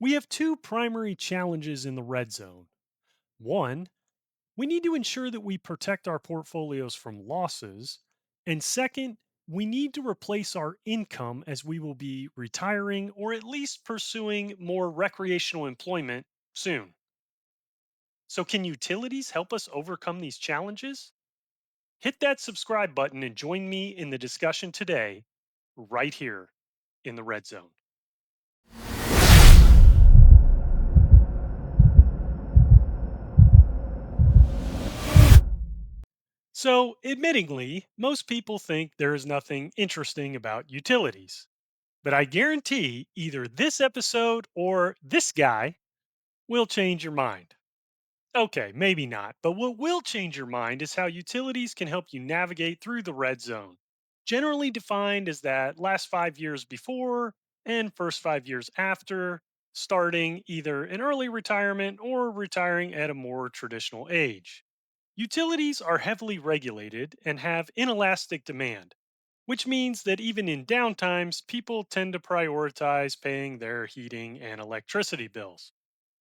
We have two primary challenges in the red zone. One, we need to ensure that we protect our portfolios from losses. And second, we need to replace our income as we will be retiring or at least pursuing more recreational employment soon. So, can utilities help us overcome these challenges? Hit that subscribe button and join me in the discussion today, right here in the red zone. So, admittingly, most people think there is nothing interesting about utilities. But I guarantee either this episode or this guy will change your mind. Okay, maybe not. But what will change your mind is how utilities can help you navigate through the red zone, generally defined as that last 5 years before and first 5 years after starting either an early retirement or retiring at a more traditional age. Utilities are heavily regulated and have inelastic demand, which means that even in downtimes, people tend to prioritize paying their heating and electricity bills.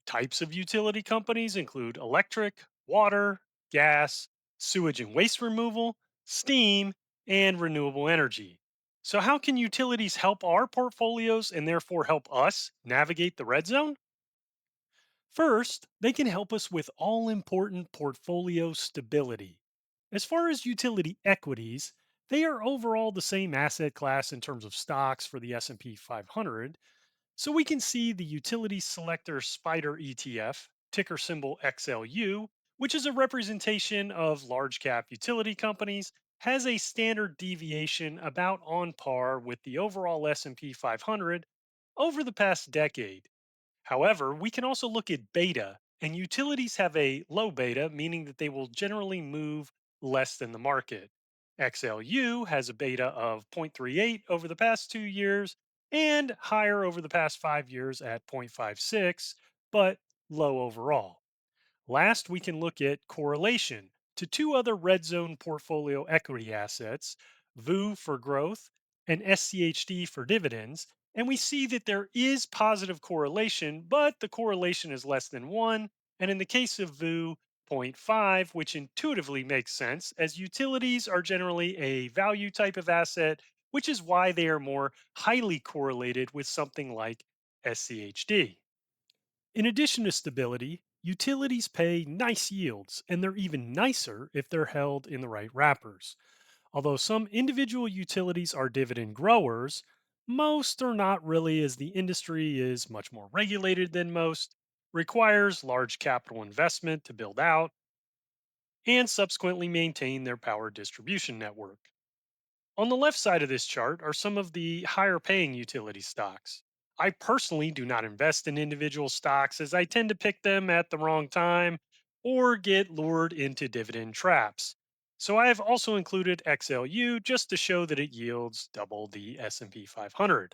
Types of utility companies include electric, water, gas, sewage and waste removal, steam, and renewable energy. So, how can utilities help our portfolios and therefore help us navigate the red zone? First, they can help us with all important portfolio stability. As far as utility equities, they are overall the same asset class in terms of stocks for the S&P 500. So we can see the utility selector spider ETF, ticker symbol XLU, which is a representation of large cap utility companies, has a standard deviation about on par with the overall S&P 500 over the past decade. However, we can also look at beta, and utilities have a low beta, meaning that they will generally move less than the market. XLU has a beta of 0.38 over the past 2 years and higher over the past 5 years at 0.56, but low overall. Last, we can look at correlation to two other red zone portfolio equity assets, VU for growth and SCHD for dividends. And we see that there is positive correlation, but the correlation is less than one. And in the case of VU, zero point 0.5, which intuitively makes sense, as utilities are generally a value type of asset, which is why they are more highly correlated with something like SCHD. In addition to stability, utilities pay nice yields, and they're even nicer if they're held in the right wrappers. Although some individual utilities are dividend growers, most are not really, as the industry is much more regulated than most, requires large capital investment to build out, and subsequently maintain their power distribution network. On the left side of this chart are some of the higher paying utility stocks. I personally do not invest in individual stocks as I tend to pick them at the wrong time or get lured into dividend traps. So I have also included XLU just to show that it yields double the S&P 500.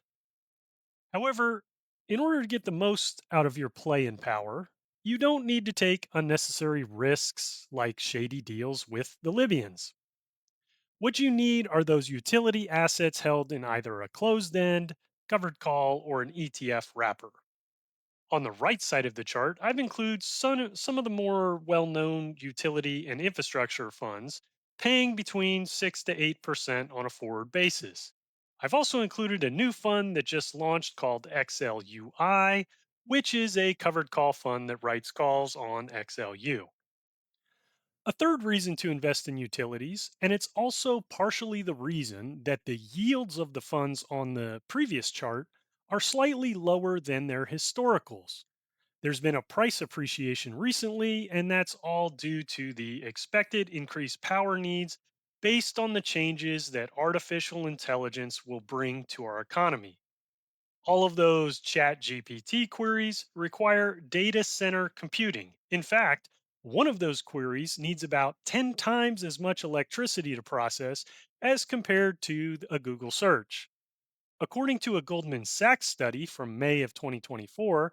However, in order to get the most out of your play in power, you don't need to take unnecessary risks like shady deals with the Libyans. What you need are those utility assets held in either a closed end, covered call, or an ETF wrapper. On the right side of the chart, I've included some of the more well known utility and infrastructure funds paying between 6 to 8% on a forward basis. I've also included a new fund that just launched called XLUI, which is a covered call fund that writes calls on XLU. A third reason to invest in utilities, and it's also partially the reason that the yields of the funds on the previous chart are slightly lower than their historicals. There's been a price appreciation recently, and that's all due to the expected increased power needs based on the changes that artificial intelligence will bring to our economy. All of those chat GPT queries require data center computing. In fact, one of those queries needs about 10 times as much electricity to process as compared to a Google search. According to a Goldman Sachs study from May of 2024,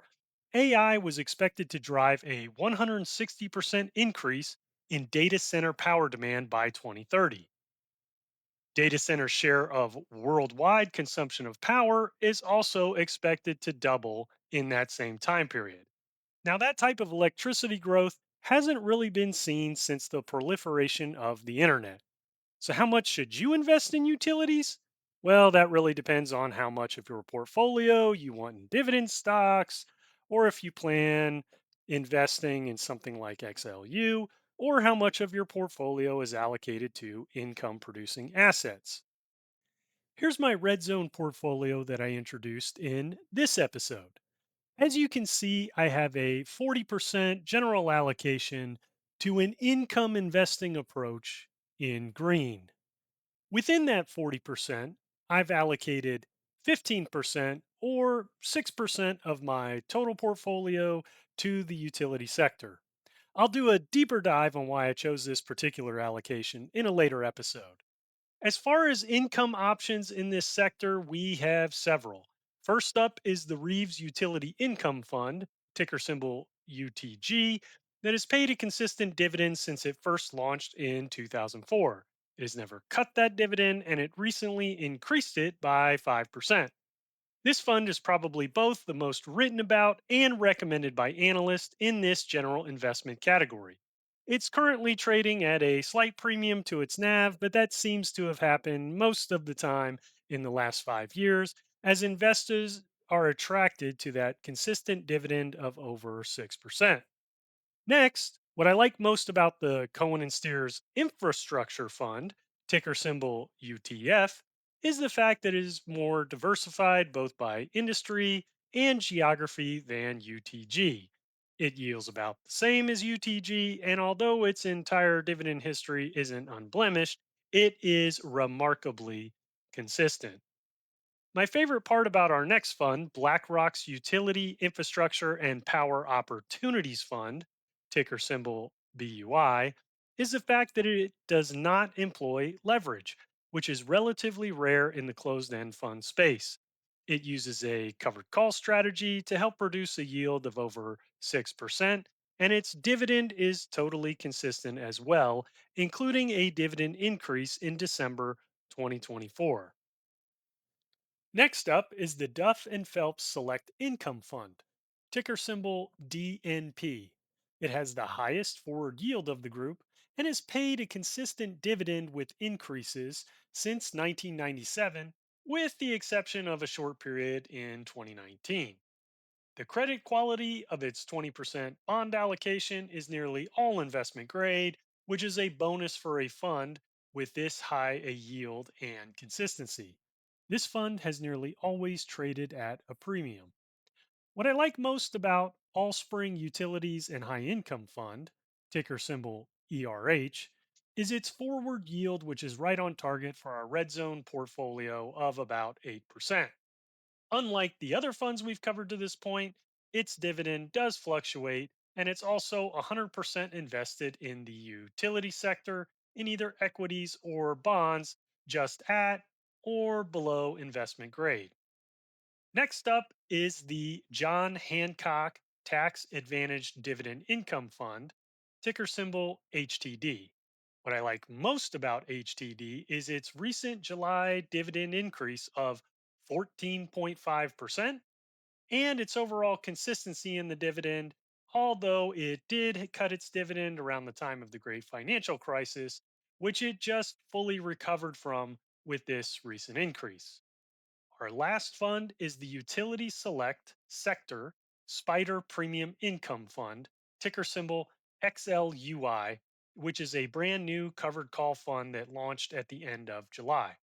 AI was expected to drive a 160% increase in data center power demand by 2030. Data center share of worldwide consumption of power is also expected to double in that same time period. Now, that type of electricity growth hasn't really been seen since the proliferation of the internet. So, how much should you invest in utilities? Well, that really depends on how much of your portfolio you want in dividend stocks, or if you plan investing in something like XLU, or how much of your portfolio is allocated to income producing assets. Here's my red zone portfolio that I introduced in this episode. As you can see, I have a 40% general allocation to an income investing approach in green. Within that 40%, I've allocated 15% or 6% of my total portfolio to the utility sector. I'll do a deeper dive on why I chose this particular allocation in a later episode. As far as income options in this sector, we have several. First up is the Reeves Utility Income Fund, ticker symbol UTG, that has paid a consistent dividend since it first launched in 2004. It has never cut that dividend and it recently increased it by 5%. This fund is probably both the most written about and recommended by analysts in this general investment category. It's currently trading at a slight premium to its NAV, but that seems to have happened most of the time in the last 5 years as investors are attracted to that consistent dividend of over 6%. Next, what I like most about the Cohen and Steers Infrastructure Fund, ticker symbol UTF, is the fact that it is more diversified both by industry and geography than UTG. It yields about the same as UTG, and although its entire dividend history isn't unblemished, it is remarkably consistent. My favorite part about our next fund, BlackRock's Utility, Infrastructure, and Power Opportunities Fund, ticker symbol BUI, is the fact that it does not employ leverage, which is relatively rare in the closed end fund space. It uses a covered call strategy to help produce a yield of over 6%, and its dividend is totally consistent as well, including a dividend increase in December 2024. Next up is the Duff and Phelps Select Income Fund, ticker symbol DNP. It has the highest forward yield of the group and has paid a consistent dividend with increases since 1997, with the exception of a short period in 2019. The credit quality of its 20% bond allocation is nearly all investment grade, which is a bonus for a fund with this high a yield and consistency. This fund has nearly always traded at a premium. What I like most about Allspring Utilities and High Income Fund, ticker symbol ERH, is its forward yield, which is right on target for our red zone portfolio of about 8%. Unlike the other funds we've covered to this point, its dividend does fluctuate, and it's also 100% invested in the utility sector in either equities or bonds, just at or below investment grade. Next up is the John Hancock Tax Advantaged Dividend Income Fund, ticker symbol HTD. What I like most about HTD is its recent July dividend increase of 14.5% and its overall consistency in the dividend, although it did cut its dividend around the time of the great financial crisis, which it just fully recovered from with this recent increase. Our last fund is the Utility Select Sector Spider Premium Income Fund, ticker symbol XLUI, which is a brand new covered call fund that launched at the end of July.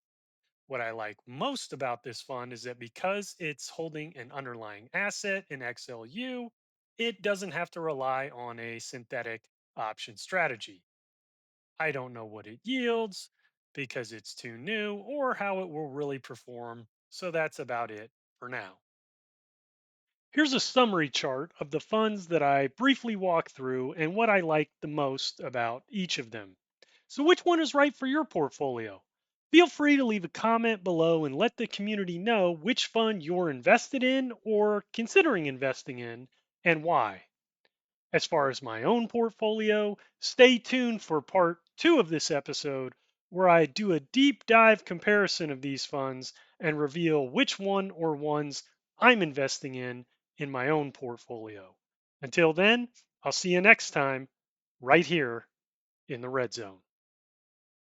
What I like most about this fund is that because it's holding an underlying asset in XLU, it doesn't have to rely on a synthetic option strategy. I don't know what it yields because it's too new or how it will really perform, so that's about it for now. Here's a summary chart of the funds that I briefly walked through and what I liked the most about each of them. So, which one is right for your portfolio? Feel free to leave a comment below and let the community know which fund you're invested in or considering investing in and why. As far as my own portfolio, stay tuned for part two of this episode where I do a deep dive comparison of these funds and reveal which one or ones I'm investing in my own portfolio. Until then, I'll see you next time right here in the red zone.